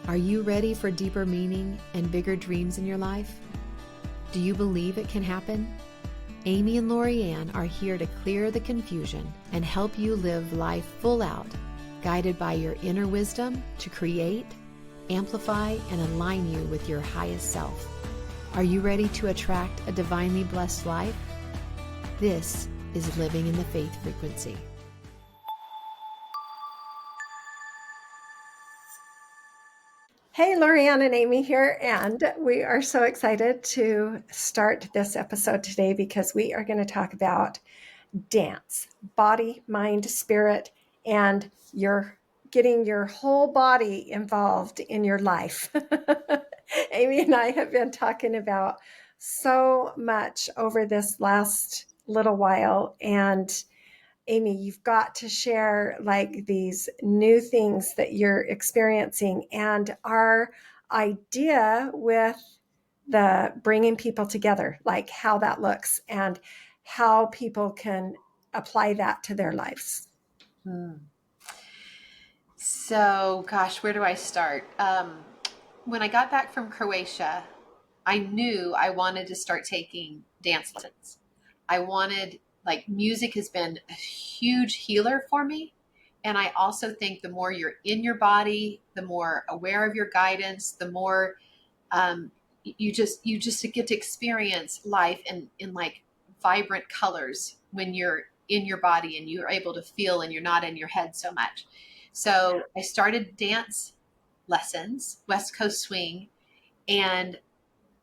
Are you ready for deeper meaning and bigger dreams in your life? Do you believe it can happen? Amy and LoriAnn are here to clear the confusion and help you live life full out, guided by your inner wisdom to create, amplify, and align you with your highest self. Are you ready to attract a divinely blessed life? This is Living in the Faith Frequency. Hey, LoriAnn and Amy here, and we are so excited to start this episode today because we are going to talk about dance, body, mind, spirit, and your getting your whole body involved in your life. Amy and I have been talking about so much over this last little while, and Amy, you've got to share like these new things that you're experiencing and our idea with the bringing people together, like how that looks and how people can apply that to their lives. So, gosh, where do I start? When I got back from Croatia, I knew I wanted to start taking dance lessons. I wanted, like, music has been a huge healer for me. And I also think the more you're in your body, the more aware of your guidance, the more you just get to experience life in like vibrant colors when you're in your body and you're able to feel and you're not in your head so much. So I started dance lessons, West Coast Swing, and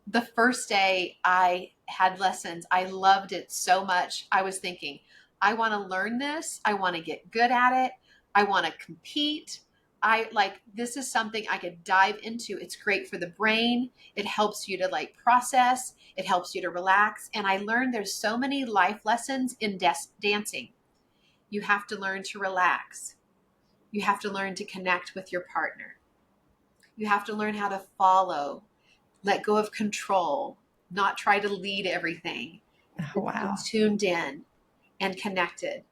the first day I had lessons, I loved it so much. I was thinking, I want to learn this. I want to get good at it. I want to compete. This is something I could dive into. It's great for the brain. It helps you to like process. It helps you to relax. And I learned there's so many life lessons in dancing. You have to learn to relax. You have to learn to connect with your partner. You have to learn how to follow, let go of control, not try to lead everything, Wow. be tuned in and connected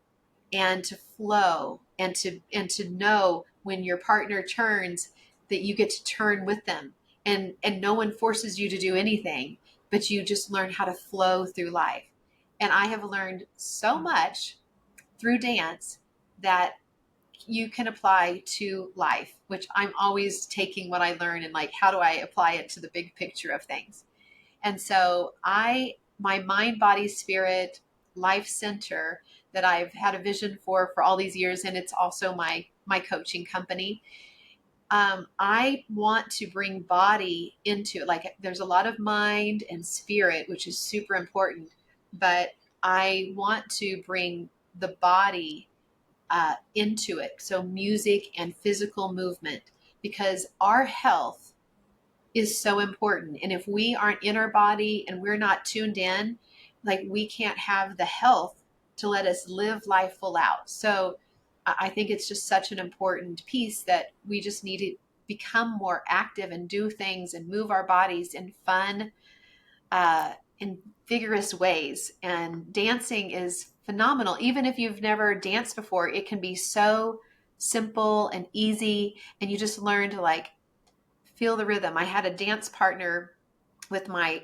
and to flow and to know when your partner turns that you get to turn with them and no one forces you to do anything, but you just learn how to flow through life. And I have learned so much through dance that you can apply to life, which I'm always taking what I learn and like, how do I apply it to the big picture of things? And so my mind, body, spirit, life center that I've had a vision for all these years, and it's also my coaching company. I want to bring body into it. Like there's a lot of mind and spirit, which is super important, but I want to bring the body into it. So music and physical movement, because our health is so important. And if we aren't in our body and we're not tuned in, like we can't have the health to let us live life full out. So I think it's just such an important piece that we just need to become more active and do things and move our bodies in fun, in vigorous ways. And dancing is phenomenal. Even if you've never danced before, it can be so simple and easy. And you just learn to like feel the rhythm. I had a dance partner with my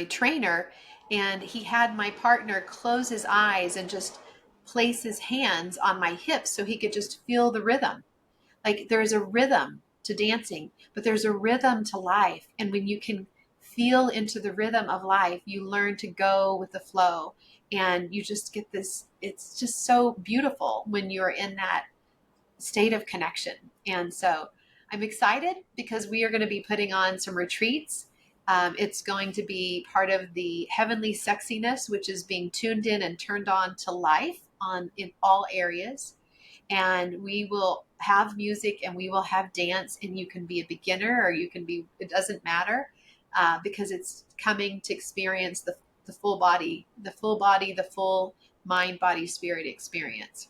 trainer, and he had my partner close his eyes and just place his hands on my hips so he could just feel the rhythm. Like there's a rhythm to dancing, but there's a rhythm to life. And when you can feel into the rhythm of life, you learn to go with the flow and you just get this, it's just so beautiful when you're in that state of connection. And so I'm excited because we are going to be putting on some retreats. It's going to be part of the heavenly sexiness, which is being tuned in and turned on to life in all areas. And we will have music and we will have dance, and you can be a beginner or you can be, it doesn't matter, because it's coming to experience the full body, the full mind, body, spirit experience.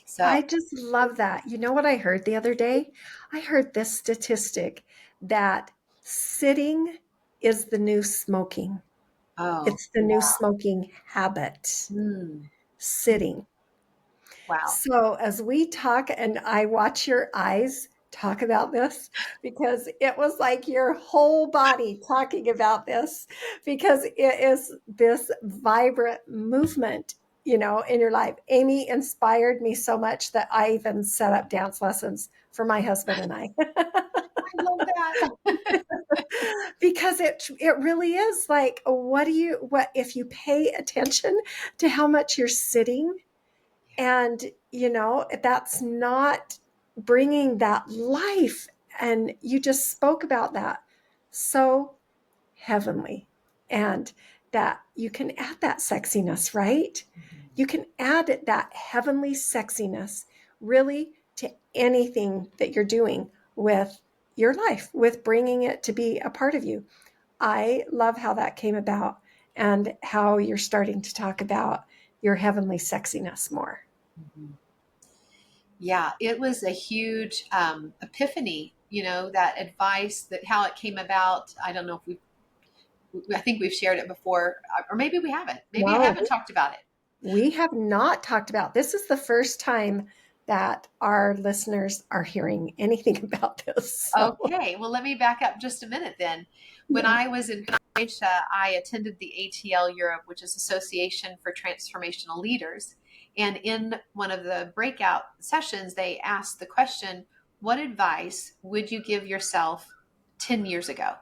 So, I just love that. You know what I heard the other day? I heard this statistic that sitting is the new smoking. oh, It's the new smoking habit, mm, sitting. wow. So as we talk and I watch your eyes, talk about this? Because it was like your whole body talking about this, because it is this vibrant movement, in your life. Amy inspired me so much that I even set up dance lessons for my husband and I. I love that. Because it really is like, what if you pay attention to how much you're sitting, and that's not bringing that life. And you just spoke about that so heavenly, and that you can add that sexiness, right? You can add that heavenly sexiness really to anything that you're doing with your life, with bringing it to be a part of you. I love how that came about, and how you're starting to talk about your heavenly sexiness more. Yeah, it was a huge epiphany, that advice, that how it came about. I don't know if I think we've shared it before, or maybe we haven't. Maybe I No, haven't talked about it. we have not talked about this. Is the first time that our listeners are hearing anything about this. So, Okay, well, let me back up just a minute then. When yeah. I was in Croatia, I attended the ATL Europe, which is Association for Transformational Leaders. And in one of the breakout sessions, they asked the question, what advice would you give yourself 10 years ago?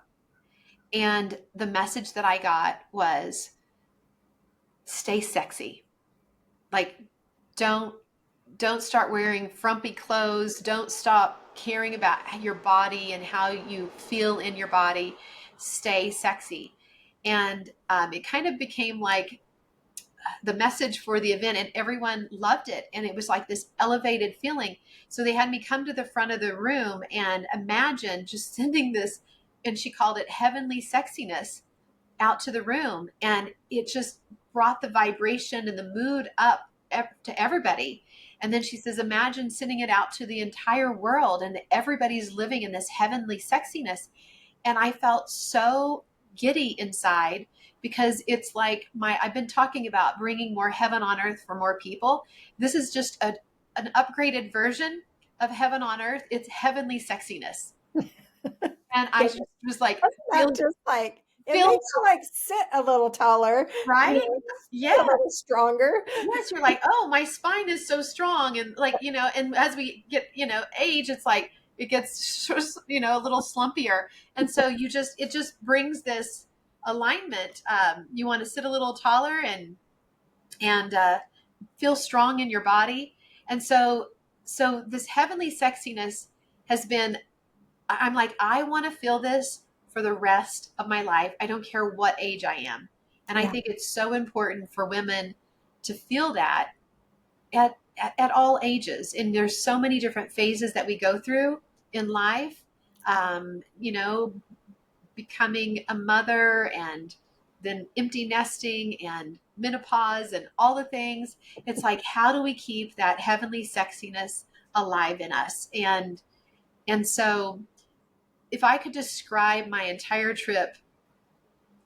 And the message that I got was, stay sexy. Like, don't don't start wearing frumpy clothes. Don't stop caring about your body and how you feel in your body. Stay sexy. And it kind of became like the message for the event, and everyone loved it. And it was like this elevated feeling. So they had me come to the front of the room and imagine just sending this, and she called it heavenly sexiness, out to the room. And it just brought the vibration and the mood up to everybody. And then she says, imagine sending it out to the entire world, and everybody's living in this heavenly sexiness. And I felt so giddy inside, because it's like I've been talking about bringing more heaven on earth for more people. This is just an upgraded version of heaven on earth. It's heavenly sexiness. And I just was like, Wasn't feel, that just like, it feel makes you like sit a little taller, right. feel a Yeah. little stronger. Yes, you're like, oh, my spine is so strong. And like, and as we get, age, it's like it gets, a little slumpier. And so it just brings this alignment. You want to sit a little taller and feel strong in your body. And so this heavenly sexiness has been, I'm like, I want to feel this for the rest of my life. I don't care what age I am. And I Yeah. think it's so important for women to feel that at all ages. And there's so many different phases that we go through in life. Becoming a mother, and then empty nesting and menopause and all the things. It's like, how do we keep that heavenly sexiness alive in us? And so if I could describe my entire trip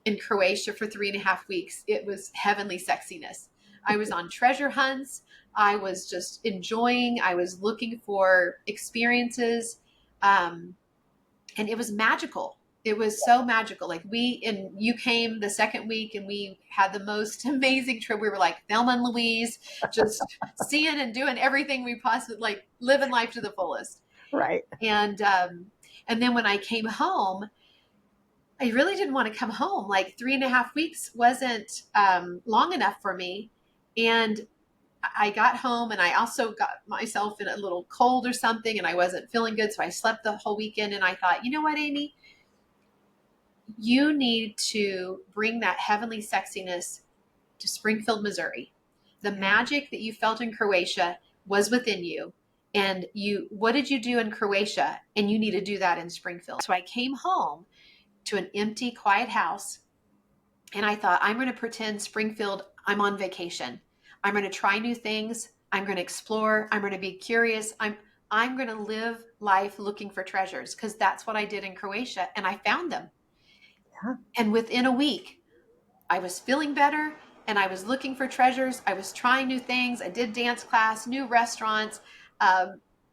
in Croatia for 3.5 weeks, it was heavenly sexiness. I was on treasure hunts. I was just enjoying. I was looking for experiences. And it was magical. It was so magical. Like you came the second week, and we had the most amazing trip. We were like Thelma and Louise, just seeing and doing everything we possibly, like, living life to the fullest. Right. And then when I came home, I really didn't want to come home. Like 3.5 weeks wasn't long enough for me. And I got home, and I also got myself in a little cold or something, and I wasn't feeling good. So I slept the whole weekend, and I thought, you know what, Amy, you need to bring that heavenly sexiness to Springfield, Missouri. The magic that you felt in Croatia was within you. And what did you do in Croatia? And you need to do that in Springfield. So I came home to an empty, quiet house. And I thought, I'm going to pretend Springfield, I'm on vacation. I'm going to try new things. I'm going to explore. I'm going to be curious. I'm going to live life looking for treasures, because that's what I did in Croatia. And I found them. Yeah. And within a week, I was feeling better, and I was looking for treasures. I was trying new things. I did dance class, new restaurants.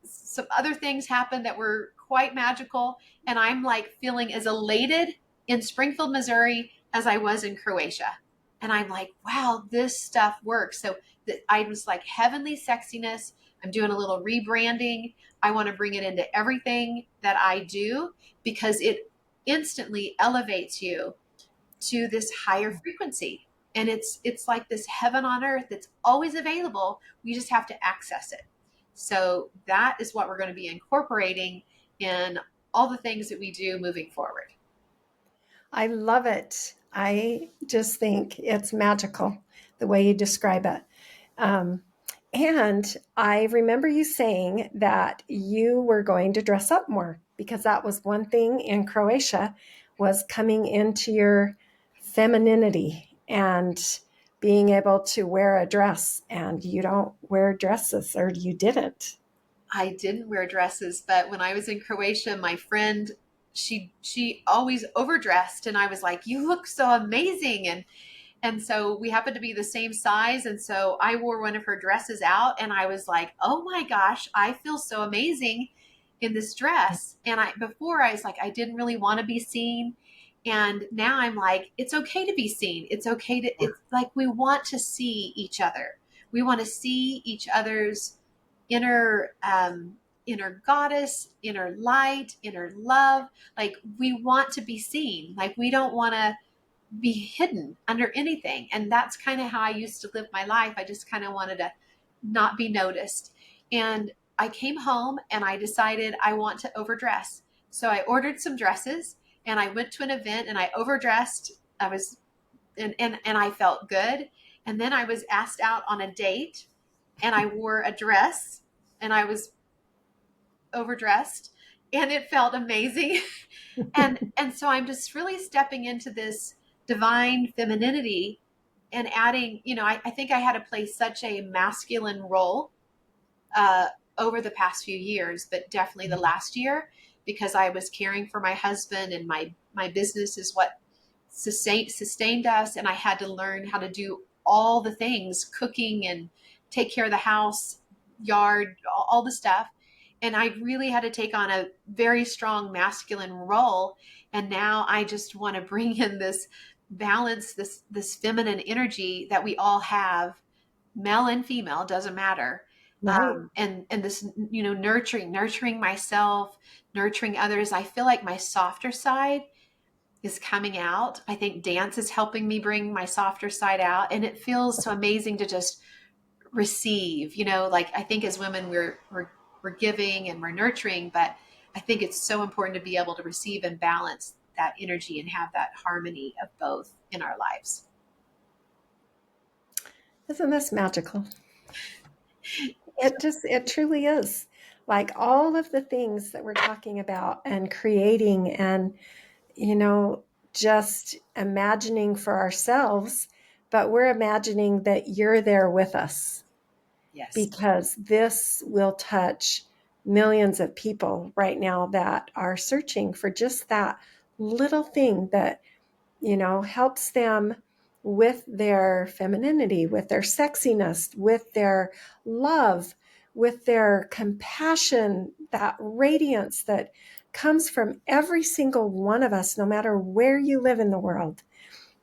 some other things happened that were quite magical. And I'm like feeling as elated in Springfield, Missouri as I was in Croatia. And I'm like, wow, this stuff works. So I was like, heavenly sexiness. I'm doing a little rebranding. I want to bring it into everything that I do because it instantly elevates you to this higher frequency. And it's like this heaven on earth that's always available. We just have to access it. So that is what we're going to be incorporating in all the things that we do moving forward. I love it. I just think it's magical the way you describe it. Um, and I remember you saying that you were going to dress up more because that was one thing in Croatia was coming into your femininity and being able to wear a dress, and you don't wear dresses, or you didn't. I didn't wear dresses, but when I was in Croatia, my friend, she always overdressed, and I was like, "You look so amazing!" And so we happened to be the same size, and so I wore one of her dresses out, and I was like, "Oh my gosh, I feel so amazing in this dress." And before I was like, I didn't really want to be seen, and now I'm like, it's okay to be seen. It's okay to. It's like we want to see each other. We want to see each other's inner inner goddess, inner light, inner love. Like we want to be seen. Like we don't want to be hidden under anything. And that's kind of how I used to live my life. I just kind of wanted to not be noticed. And I came home and I decided I want to overdress. So I ordered some dresses and I went to an event and I overdressed. I was and I felt good. And then I was asked out on a date and I wore a dress and I was overdressed and it felt amazing. And so I'm just really stepping into this divine femininity and adding, I think I had to play such a masculine role uh, over the past few years, but definitely the last year because I was caring for my husband and my business is what sustained us. And I had to learn how to do all the things, cooking and take care of the house, yard, all the stuff. And I really had to take on a very strong masculine role. And now I just want to bring in this balance, this feminine energy that we all have, male and female, doesn't matter. Right. And this, nurturing myself, nurturing others. I feel like my softer side is coming out. I think dance is helping me bring my softer side out. And it feels so amazing to just receive, like I think as women, we're giving and we're nurturing, but I think it's so important to be able to receive and balance that energy and have that harmony of both in our lives. Isn't this magical? It truly is. Like all of the things that we're talking about and creating and, you know, just imagining for ourselves, but we're imagining that you're there with us Yes. because this will touch millions of people right now that are searching for just that little thing that helps them with their femininity, with their sexiness, with their love, with their compassion, that radiance that comes from every single one of us, no matter where you live in the world.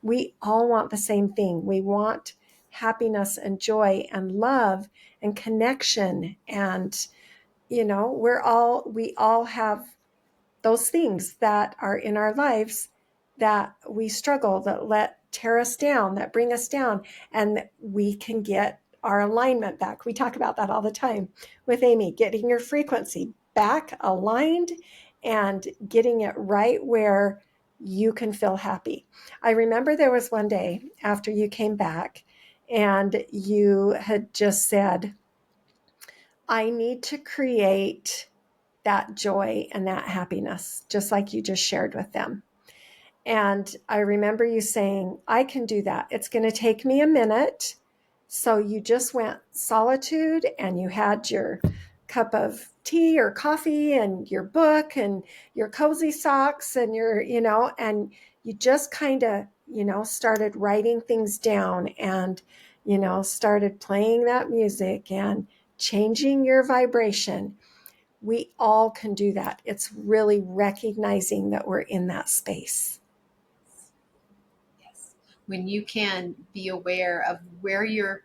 We all want the same thing. We want happiness and joy and love and connection. And, we all have those things that are in our lives that we struggle, that tear us down, that bring us down, and we can get our alignment back. We talk about that all the time with Amy, getting your frequency back aligned and getting it right where you can feel happy. I remember there was one day after you came back and you had just said, I need to create that joy and that happiness, just like you just shared with them. And I remember you saying, I can do that. It's going to take me a minute. So you just went solitude and you had your cup of tea or coffee and your book and your cozy socks and and you just kind of, started writing things down and, started playing that music and changing your vibration. We all can do that. It's really recognizing that we're in that space. Yes. When you can be aware of where your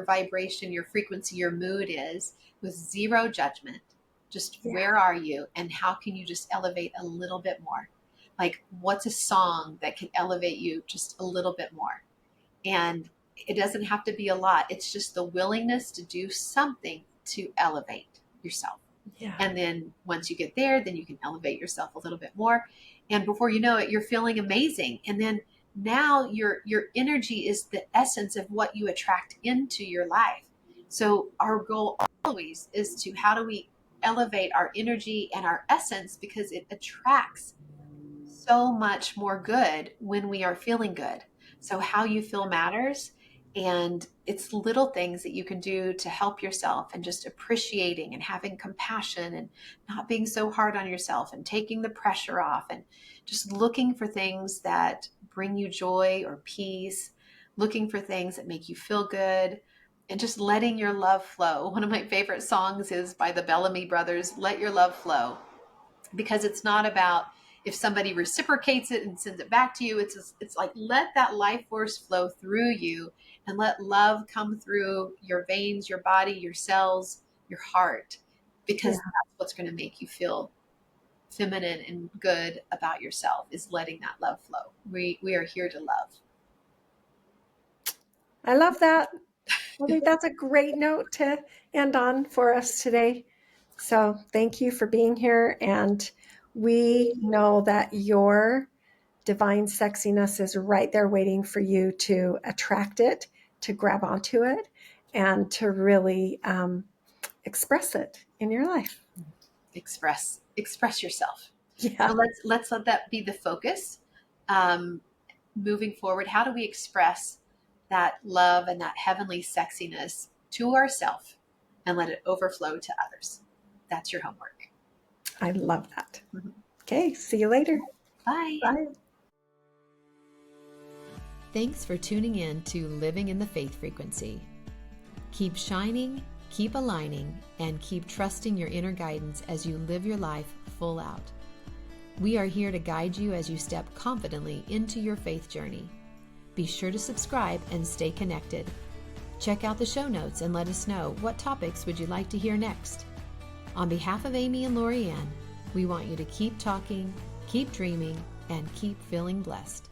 vibration, your frequency, your mood is with zero judgment, just Yeah. where are you and how can you just elevate a little bit more? Like, what's a song that can elevate you just a little bit more? And it doesn't have to be a lot. It's just the willingness to do something to elevate yourself. Yeah. And then once you get there, then you can elevate yourself a little bit more. And before you know it, you're feeling amazing. And then now your energy is the essence of what you attract into your life. So our goal always is to, how do we elevate our energy and our essence, because it attracts so much more good when we are feeling good. So how you feel matters. And it's little things that you can do to help yourself, and just appreciating and having compassion and not being so hard on yourself and taking the pressure off, and just looking for things that bring you joy or peace, looking for things that make you feel good, and just letting your love flow. One of my favorite songs is by the Bellamy Brothers, Let Your Love Flow, because it's not about if somebody reciprocates it and sends it back to you. It's like, let that life force flow through you, and let love come through your veins, your body, your cells, your heart, because that's what's going to make you feel feminine and good about yourself, is letting that love flow. We are here to love. I love that. I think that's a great note to end on for us today. So thank you for being here. And we know that your divine sexiness is right there waiting for you to attract it, to grab onto it, and to really express it in your life. Express yourself. Yeah. So let's let that be the focus. Moving forward, how do we express that love and that heavenly sexiness to ourselves and let it overflow to others? That's your homework. I love that. Okay, see you later. Bye. Bye. Thanks for tuning in to Living in the Faith Frequency. Keep shining, keep aligning, and keep trusting your inner guidance as you live your life full out. We are here to guide you as you step confidently into your faith journey. Be sure to subscribe and stay connected. Check out the show notes and let us know what topics would you like to hear next. On behalf of Amy and LoriAnn, we want you to keep talking, keep dreaming, and keep feeling blessed.